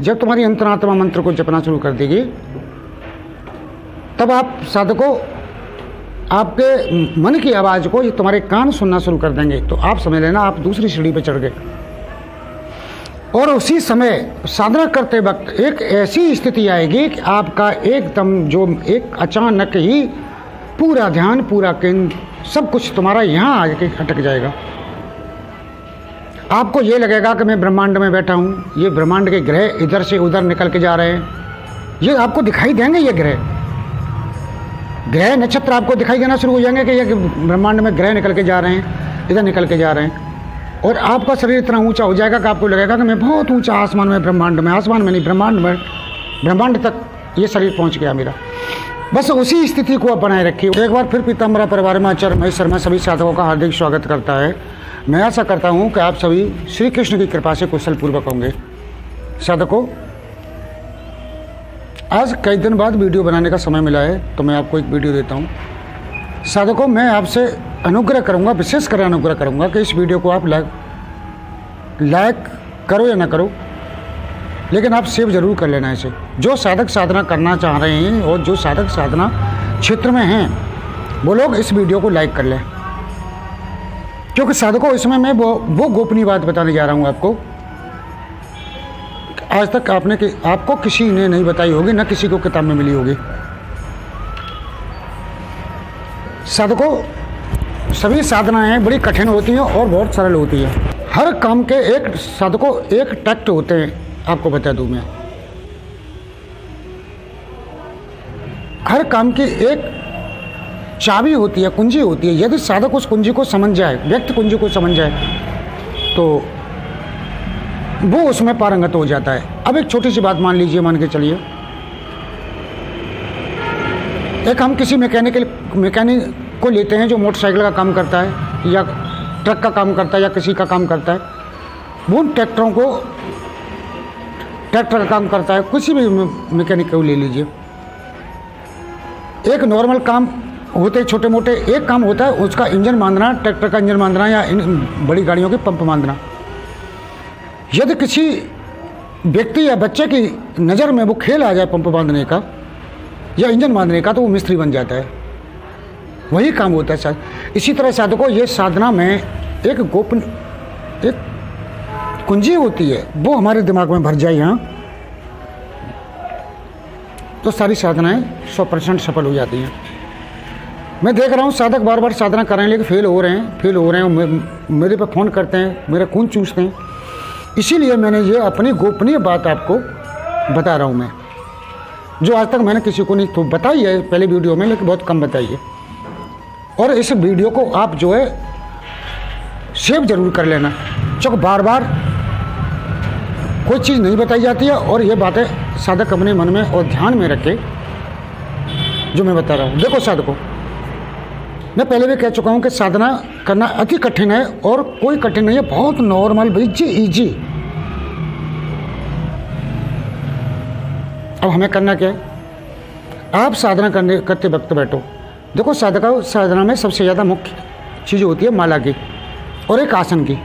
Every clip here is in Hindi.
जब तुम्हारी अंतरात्मा मंत्र को जपना शुरू कर देगी, तब आप साधकों आपके मन की आवाज़ को ये तुम्हारे कान सुनना शुरू कर देंगे। तो आप समझ लेना आप दूसरी सीढ़ी पर चढ़ गए। और उसी समय साधना करते वक्त एक ऐसी स्थिति आएगी कि आपका एकदम जो एक अचानक ही पूरा ध्यान, पूरा केंद्र, सब कुछ तुम्हारा यहाँ आके अटक जाएगा। आपको ये लगेगा कि मैं ब्रह्मांड में बैठा हूँ, ये ब्रह्मांड के ग्रह इधर से उधर निकल के जा रहे हैं, ये आपको दिखाई देंगे। ये ग्रह नक्षत्र आपको दिखाई देना शुरू हो जाएंगे कि ये ब्रह्मांड में ग्रह निकल के जा रहे हैं, इधर निकल के जा रहे हैं। और आपका शरीर इतना ऊंचा हो जाएगा कि आपको लगेगा कि मैं बहुत ऊंचा आसमान में, ब्रह्मांड में, आसमान में नहीं ब्रह्मांड में, ब्रह्मांड तक ये शरीर पहुंच गया मेरा। बस उसी स्थिति को आप बनाए रखिए। एक बार फिर पीताम्बरा परिवार में आचार्य महेश शर्मा सभी साधकों का हार्दिक स्वागत करता है। मैं आशा करता हूँ कि आप सभी श्री कृष्ण की कृपा से कुशल पूर्वक होंगे। साधकों, आज कई दिन बाद वीडियो बनाने का समय मिला है, तो मैं आपको एक वीडियो देता हूँ। साधकों, मैं आपसे अनुग्रह करूँगा, विशेष कर अनुग्रह करूँगा कि इस वीडियो को आप लाइक करो या ना करो, लेकिन आप सेव जरूर कर लेना इसे। जो साधक साधना करना चाह रहे हैं और जो साधक साधना क्षेत्र में हैं, वो लोग इस वीडियो को लाइक कर लें, क्योंकि साधकों इसमें मैं वो गोपनीय बात बताने जा रहा हूँ आपको, आज तक आपको किसी ने नहीं बताई होगी, ना किसी को किताब में मिली होगी। साधकों, सभी साधनाएं बड़ी कठिन होती हैं और बहुत सरल होती हैं। हर काम के एक साधकों एक टैक्ट होते हैं, आपको बता दूं मैं। हर काम की एक चाबी होती है, कुंजी होती है। यदि साधक उस कुंजी को समझ जाए, व्यक्ति कुंजी को समझ जाए, तो वो उसमें पारंगत हो जाता है। अब एक छोटी सी बात मान लीजिए, मान के चलिए, एक हम किसी मैकेनिक को लेते हैं जो मोटरसाइकिल का काम करता है या ट्रक का काम करता है या किसी का काम करता है। वो उन ट्रैक्टर का काम करता है, किसी भी मैकेनिक को ले लीजिए। एक नॉर्मल काम होते हैं छोटे मोटे, एक काम होता है उसका इंजन बांधना, ट्रैक्टर का इंजन बांधना या बड़ी गाड़ियों के पंप बांधना। यदि किसी व्यक्ति या बच्चे की नज़र में वो खेल आ जाए पंप बांधने का या इंजन बांधने का, तो वो मिस्त्री बन जाता है। वही काम होता है शायद। इसी तरह साधकों, ये साधना में एक कुंजी होती है, वो हमारे दिमाग में भर जाए यहाँ, तो सारी साधनाएं 100% सफल हो जाती हैं। मैं देख रहा हूँ साधक बार बार साधना कर रहे हैं लेकिन फेल हो रहे हैं, मेरे पे फ़ोन करते हैं, मेरा खून चूसते हैं। इसीलिए मैंने ये अपनी गोपनीय बात आपको बता रहा हूँ मैं, जो आज तक मैंने किसी को नहीं तो बताई है पहले वीडियो में, लेकिन बहुत कम बताई है। और इस वीडियो को आप जो है सेव जरूर कर लेना, क्योंकि बार बार कोई चीज़ नहीं बताई जाती है और ये बातें साधक अपने मन में और ध्यान में रखे जो मैं बता रहा हूँ। देखो साधकों, मैं पहले भी कह चुका हूँ कि साधना करना अति कठिन है और कोई कठिन नहीं है, बहुत नॉर्मल इजी। अब हमें करना क्या है, आप साधना करते वक्त बैठो। देखो साधना में सबसे ज़्यादा मुख्य चीज़ होती है माला की और एक आसन की,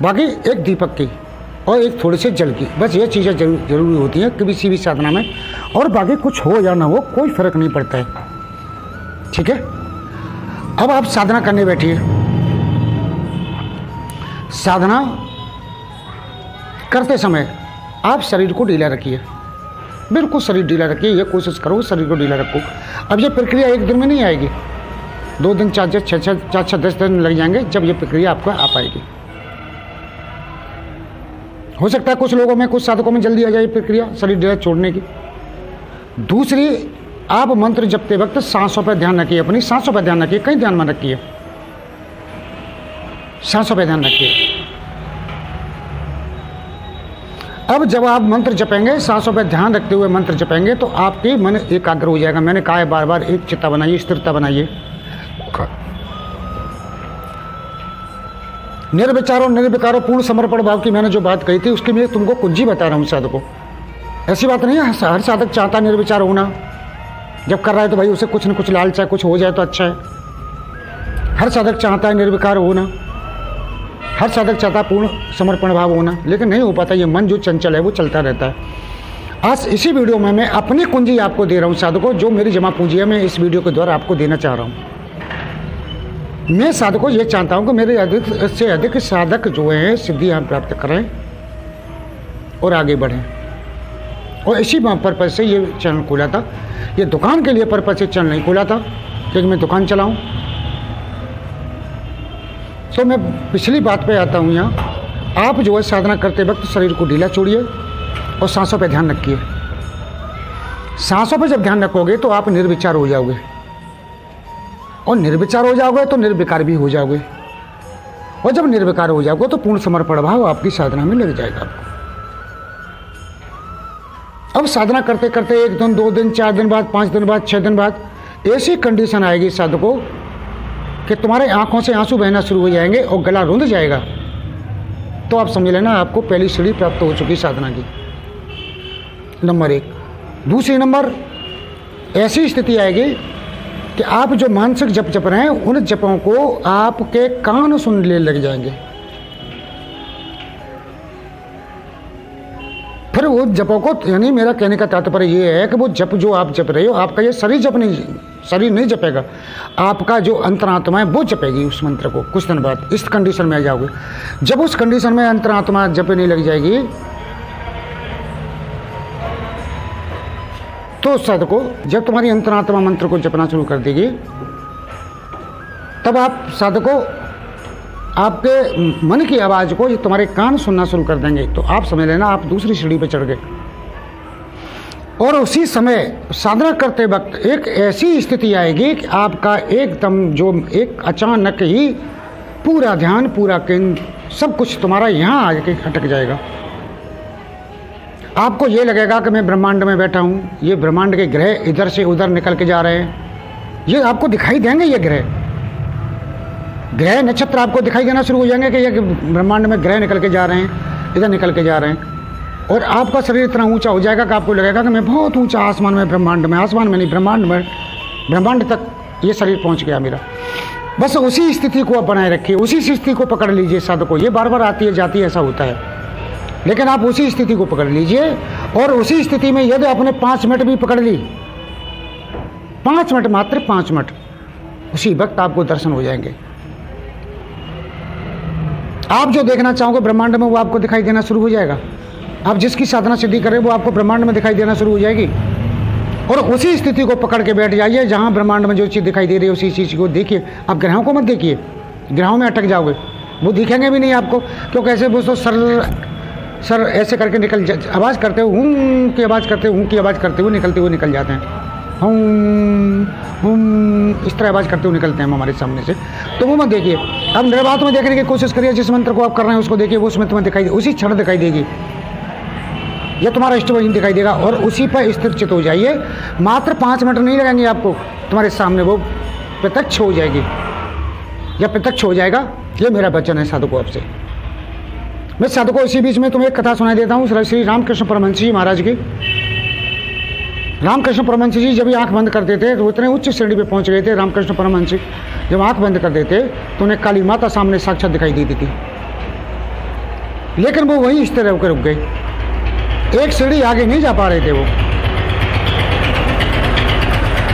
बाकी एक दीपक की और एक थोड़े से जल की। बस ये चीज़ें जरूरी होती हैं किसी भी साधना में, और बाकी कुछ हो या ना हो कोई फर्क नहीं पड़ता है। ठीक है, अब आप साधना करने बैठिए। साधना करते समय आप शरीर को ढीला रखिए, बिल्कुल शरीर ढीला रखिए। ये कोशिश करो शरीर को ढीला रखो। अब ये प्रक्रिया एक दिन में नहीं आएगी, 2 दिन 4 दिन 6 10 दिन लग जाएंगे जब ये प्रक्रिया आपको आ पाएगी। हो सकता है कुछ लोगों में, कुछ साधकों में जल्दी आ जाए प्रक्रिया शरीर ढीला छोड़ने की। दूसरी, आप मंत्र जपते वक्त सांसों पर ध्यान रखिए, अपनी सांसों पर ध्यान रखिए, कहीं ध्यान मत रखिए, सांसों पर ध्यान रखिए। अब जब आप मंत्र जपेंगे, सांसों पर ध्यान रखते हुए मंत्र जपेंगे, तो आपके मन एकाग्र हो जाएगा। मैंने कहा है बार बार, एक चित्ता बनाइए, स्थिरता बनाइए। निर्विचारो निर्विकारो पूर्ण समर्पण भाव की मैंने जो बात कही थी, उसकी मैं तुमको कुंजी बता रहा हूँ साधकों। ऐसी बात नहीं है हर साधक चाहता निर्विचार होना, जब कर रहा है तो भाई उसे कुछ न कुछ लालच है, कुछ हो जाए तो अच्छा है। हर साधक चाहता है निर्विकार होना, हर साधक चाहता पूर्ण समर्पण भाव होना, लेकिन नहीं हो पाता। ये मन जो चंचल है वो चलता रहता है। आज इसी वीडियो में मैं अपनी कुंजी आपको दे रहा हूँ साधकों, जो मेरी जमा पूंजी है मैं इस वीडियो के द्वारा आपको देना चाह रहा हूँ। मैं साधकों ये चाहता हूँ कि मेरे अधिक से अधिक साधक जो हैं सिद्धियाँ प्राप्त करें और आगे बढ़ें, और इसी पर्पज से ये चैनल खोला था। ये दुकान के लिए पर्पज से चैनल नहीं खोला था क्योंकि मैं दुकान चलाऊँ। तो मैं पिछली बात पे आता हूँ। यहाँ आप जो है साधना करते वक्त शरीर को ढीला छोड़िए और सांसों पे ध्यान रखिए। सांसों पे जब ध्यान रखोगे तो आप निर्विचार हो जाओगे, और निर्विचार हो जाओगे तो निर्विकार भी हो जाओगे, और जब निर्विकार हो जाओगे तो पूर्ण समर्पण भाव आपकी साधना में लग जाएगा आपको। अब साधना करते करते 1 दिन 2 दिन 4 दिन बाद 5 दिन बाद 6 दिन बाद ऐसी कंडीशन आएगी साधकों कि तुम्हारे आंखों से आंसू बहना शुरू हो जाएंगे और गला रुंध जाएगा। तो आप समझ लेना आपको पहली सीढ़ी प्राप्त हो चुकी साधना की, नंबर 1। दूसरी नंबर, ऐसी स्थिति आएगी कि आप जो मानसिक जप जप रहे हैं उन जपों को आपके कान सुनने लग जाएंगे। फिर वो जपों को, यानी मेरा कहने का तात्पर्य ये है कि वो जप जो आप जप रहे हो, आपका ये शरीर नहीं जपेगा, आपका जो अंतरात्मा है वो जपेगी उस मंत्र को कुछ दिन बाद। इस कंडीशन में आ जाओगे। जब उस कंडीशन में अंतरात्मा जपने लग जाएगी तो साधकों, जब तुम्हारी अंतरात्मा मंत्र को जपना शुरू कर देगी तब आप साधकों आपके मन की आवाज़ को तुम्हारे कान सुनना शुरू कर देंगे। तो आप समझ लेना आप दूसरी सीढ़ी पर चढ़ गए। और उसी समय साधना करते वक्त एक ऐसी स्थिति आएगी कि आपका एकदम जो एक अचानक ही पूरा ध्यान, पूरा केंद्र, सब कुछ तुम्हारा यहाँ आके अटक जाएगा। आपको ये लगेगा कि मैं ब्रह्मांड में बैठा हूँ, ये ब्रह्मांड के ग्रह इधर से उधर निकल के जा रहे हैं, ये आपको दिखाई देंगे। ये ग्रह नक्षत्र आपको दिखाई देना शुरू हो जाएंगे कि ये ब्रह्मांड में ग्रह निकल के जा रहे हैं, इधर निकल के जा रहे हैं। और आपका शरीर इतना ऊंचा हो जाएगा कि आपको लगेगा कि मैं बहुत ऊंचा आसमान में, ब्रह्मांड में, आसमान में नहीं ब्रह्मांड में, ब्रह्मांड तक ये शरीर पहुंच गया मेरा। बस उसी स्थिति को आप बनाए रखिए, उसी स्थिति को पकड़ लीजिए साधकों। ये बार बार आती है जाती है, ऐसा होता है, लेकिन आप उसी स्थिति को पकड़ लीजिए। और उसी स्थिति में यदि आपने 5 मिनट भी पकड़ ली, 5 मिनट, मात्र 5 मिनट, उसी वक्त आपको दर्शन हो जाएंगे। आप जो देखना चाहोगे ब्रह्मांड में वो आपको दिखाई देना शुरू हो जाएगा। आप जिसकी साधना सिद्धि करें वो आपको ब्रह्मांड में दिखाई देना शुरू हो जाएगी। और उसी स्थिति को पकड़ के बैठ जाइए जहां ब्रह्मांड में जो चीज़ दिखाई दे रही है उसी चीज़ को देखिए। आप ग्रहों को मत देखिए, ग्रहों में अटक जाओगे, वो दिखेंगे भी नहीं आपको, क्योंकि ऐसे वो तो सर ऐसे करके आवाज़ करते हुए, हूँ की आवाज़ करते हुए, हूँ की आवाज़ करते हुए निकल जाते हैं। इस तरह आवाज़ करते हुए निकलते हैं हमारे सामने से। तो वो मत देखिए। अब निर्वात में देखने की कोशिश करिए, जिस मंत्र को आप कर रहे हैं उसको देखिए, वो उसमें तुम्हें दिखाई दे, उसी क्षण दिखाई देगी, यह तुम्हारा इष्ट वही दिखाई देगा। और उसी पर स्थिर चित हो जाइए। मात्र 5 मिनट नहीं लगेंगे आपको, तुम्हारे सामने वो प्रत्यक्ष हो जाएगी या प्रत्यक्ष हो जाएगा। ये मेरा वचन है साधकों आपसे। मैं साधकों इसी बीच में तुम्हें एक कथा सुनाई देता हूँ श्री रामकृष्ण परमहंस जी महाराज की। रामकृष्ण परमहंस जी जब आंख बंद करते थे तो इतने उच्च श्रेणी पे पहुंच गए थे। रामकृष्ण परमहंस जी जब आंख बंद कर देते तो उन्हें काली माता सामने साक्षात दिखाई देती थी, लेकिन वो वहीं स्थिर होकर रुक गए, एक सीढ़ी आगे नहीं जा पा रहे थे वो।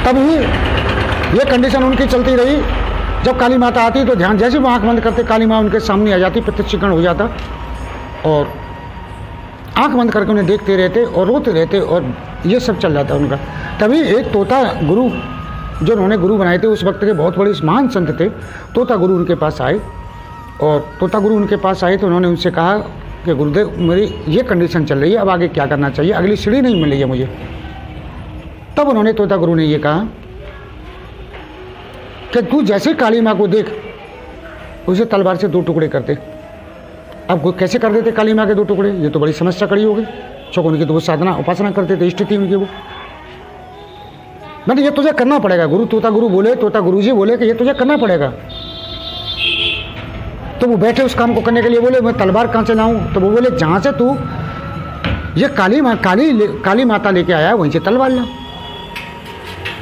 तभी ये कंडीशन उनकी चलती रही। जब काली माता आती तो ध्यान, जैसे वो आंख बंद करते काली माँ उनके सामने आ जाती, प्रत्यक्षीकरण हो जाता और आंख बंद करके उन्हें देखते रहते और रोते रहते और ये सब चल जाता उनका। तभी एक तोता गुरु, जो उन्होंने गुरु बनाए थे उस वक्त के बहुत बड़े महान संत थे, तोता गुरु उनके पास आए। और तोता गुरु उनके पास आए तो उन्होंने उनसे कहा कि गुरुदेव मेरी ये कंडीशन चल रही है, अब आगे क्या करना चाहिए, अगली सीढ़ी नहीं मिल रही है मुझे। तब उन्होंने तोता गुरु ने ये कहा कि तू जैसे काली माँ को देख, उसे तलवार से 2 टुकड़े कर दे। अब कैसे कर देते काली माँ के 2 टुकड़े, ये तो बड़ी समस्या खड़ी हो गई। चौक उनकी तो वो साधना उपासना करते थे, इष्ट थी उनकी वो। मैंने ये तुझे करना पड़ेगा, गुरु तोता गुरु बोले, तोता गुरु जी बोले कि ये तुझे करना पड़ेगा। तो वो बैठे उस काम को करने के लिए, बोले मैं तलवार कहाँ से लाऊं? तो वो बोले जहाँ से तू ये काली माता लेके आया वहीं से तलवार ला,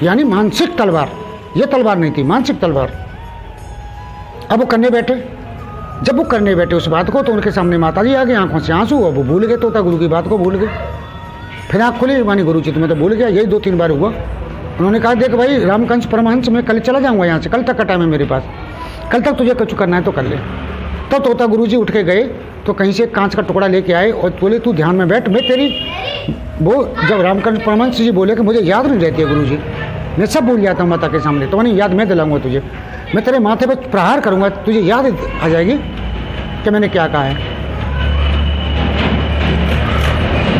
यानी मानसिक तलवार, ये तलवार नहीं थी, मानसिक तलवार। अब वो करने बैठे जब वो करने बैठे उस बात को तो उनके सामने माता जी आ गए, आंखों से आंसू, अब वो भूल गए, तोता गुरु की बात को भूल गए। फिर आँख खुली, मानी गुरु जी तुम्हें तो भूल गया। यही 2-3 बार हुआ। उन्होंने कहा देख भाई रामकंस परमहंस, मैं कल चला जाऊँगा यहाँ से, कल तक का टाइम है मेरे पास, कल तक तुझे कुछ करना है तो कर ले। तो तोता गुरु जी उठ के गए तो कहीं से कांच का टुकड़ा लेके आए और बोले तू ध्यान में बैठ, मैं तेरी वो जब रामकंस परमहंस जी बोले कि मुझे याद नहीं रहती है गुरु जी, मैं सब भूल जाता हूँ माता के सामने, तो मैंने याद मैं दिलाऊंगा तुझे, मैं तेरे माथे पर प्रहार करूंगा, तुझे याद आ जाएगी कि मैंने क्या कहा है।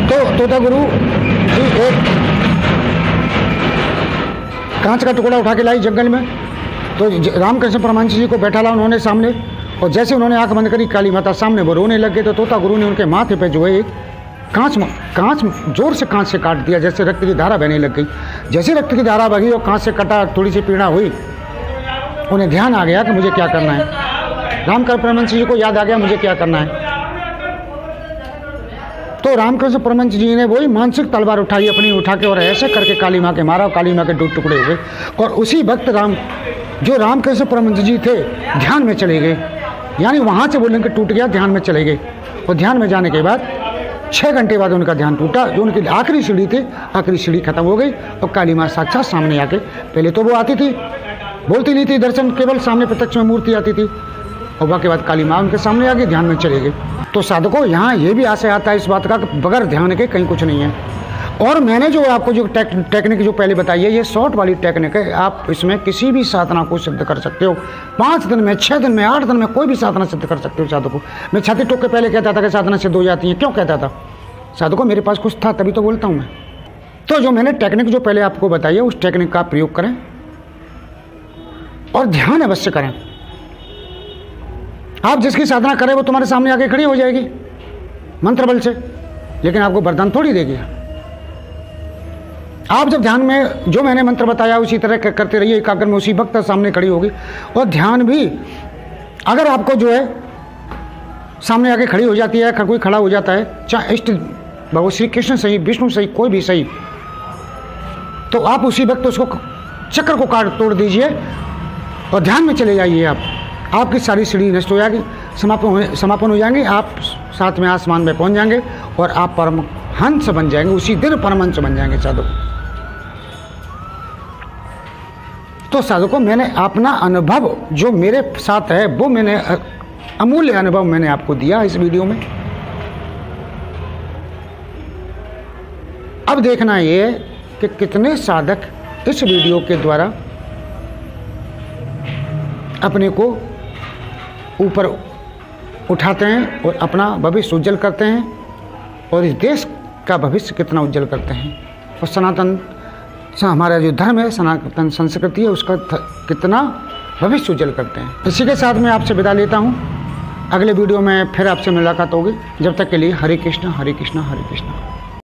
तो तोता गुरु जी एक कांच का टुकड़ा उठा के लाई जंगल में, तो रामकृष्ण परमहंस जी को बैठा ला उन्होंने सामने, और जैसे उन्होंने आंख बंद करी काली माता सामने, वो रोने लग गए। तो तोता गुरु ने उनके माथे पे जो है कांच जोर से कांच से काट दिया, जैसे रक्त की धारा बहने लग गई। जैसे रक्त की धारा बही और कांच से कटा, थोड़ी सी पीड़ा हुई, उन्हें ध्यान आ गया कि मुझे क्या करना है। रामकृष्ण परमहंस जी को याद आ गया मुझे क्या करना है। तो रामकृष्ण परमहंस जी ने वही मानसिक तलवार उठाई अपनी, उठा के और ऐसे करके काली माँ के मारा, और काली माँ के 2 टुकड़े हो गए। और उसी वक्त रामकृष्ण परमहंस जी थे ध्यान में चले गए, यानी वहाँ से बोलने के टूट गया, ध्यान में चले गए। और ध्यान में जाने के बाद 6 घंटे बाद उनका ध्यान टूटा। जो उनकी आखिरी सीढ़ी थी, आखिरी सीढ़ी खत्म हो गई और काली माँ साक्षात सामने आके, पहले तो वो आती थी, बोलती नहीं थी, दर्शन केवल सामने प्रत्यक्ष में मूर्ति आती थी, और बाकी बाद काली माँ उनके सामने आ गई, ध्यान में चले गए। तो साधकों यहाँ ये भी आशय आता है इस बात का कि बगैर ध्यान के कहीं कुछ नहीं है। और मैंने जो आपको जो टेक्निक जो पहले बताई है, ये शॉर्ट वाली टेक्निक है। आप इसमें किसी भी साधना को सिद्ध कर सकते हो, 5 दिन में, 6 दिन में, 8 दिन में कोई भी साधना सिद्ध कर सकते हो। साधकों, मैं छाती ठोक के पहले कहता था कि साधना सिद्ध हो जाती है, क्यों कहता था? साधकों मेरे पास कुछ था तभी तो बोलता हूँ मैं। तो जो मैंने टेक्निक जो पहले आपको बताई है, उस टेक्निक का प्रयोग करें और ध्यान अवश्य करें। आप जिसकी साधना करें वो तुम्हारे सामने आके खड़ी हो जाएगी मंत्र बल से, लेकिन आपको वरदान थोड़ी देगी। आप जब ध्यान में जो मैंने मंत्र बताया उसी तरह करते रहिए, एकाग्र में, उसी वक्त सामने खड़ी होगी। और ध्यान भी अगर आपको जो है सामने आके खड़ी हो जाती है, कोई खड़ा हो जाता है, चाहे इष्ट भगवान श्री कृष्ण सही, विष्णु सही, कोई भी सही, तो आप उसी वक्त उसको चक्र को काट तोड़ दीजिए और ध्यान में चले जाइए। आपकी सारी सीढ़ी नष्ट हो जाएगी, समापन हो जाएंगे, आप साथ में आसमान में पहुंच जाएंगे और आप परमहंस बन जाएंगे, उसी दिन परमहंस बन जाएंगे। साधु तो साधकों, मैंने अपना अनुभव जो मेरे साथ है वो मैंने अमूल्य अनुभव मैंने आपको दिया इस वीडियो में। अब देखना ये है कि कितने साधक इस वीडियो के द्वारा अपने को ऊपर उठाते हैं और अपना भविष्य उज्जवल करते हैं, और इस देश का भविष्य कितना उज्जवल करते हैं, और सनातन हमारा जो धर्म है, सनातन संस्कृति है, उसका कितना भविष्य उज्जवल करते हैं। इसी के साथ मैं आपसे विदा लेता हूँ। अगले वीडियो में फिर आपसे मुलाकात होगी। जब तक के लिए हरे कृष्णा हरे कृष्णा हरे कृष्णा।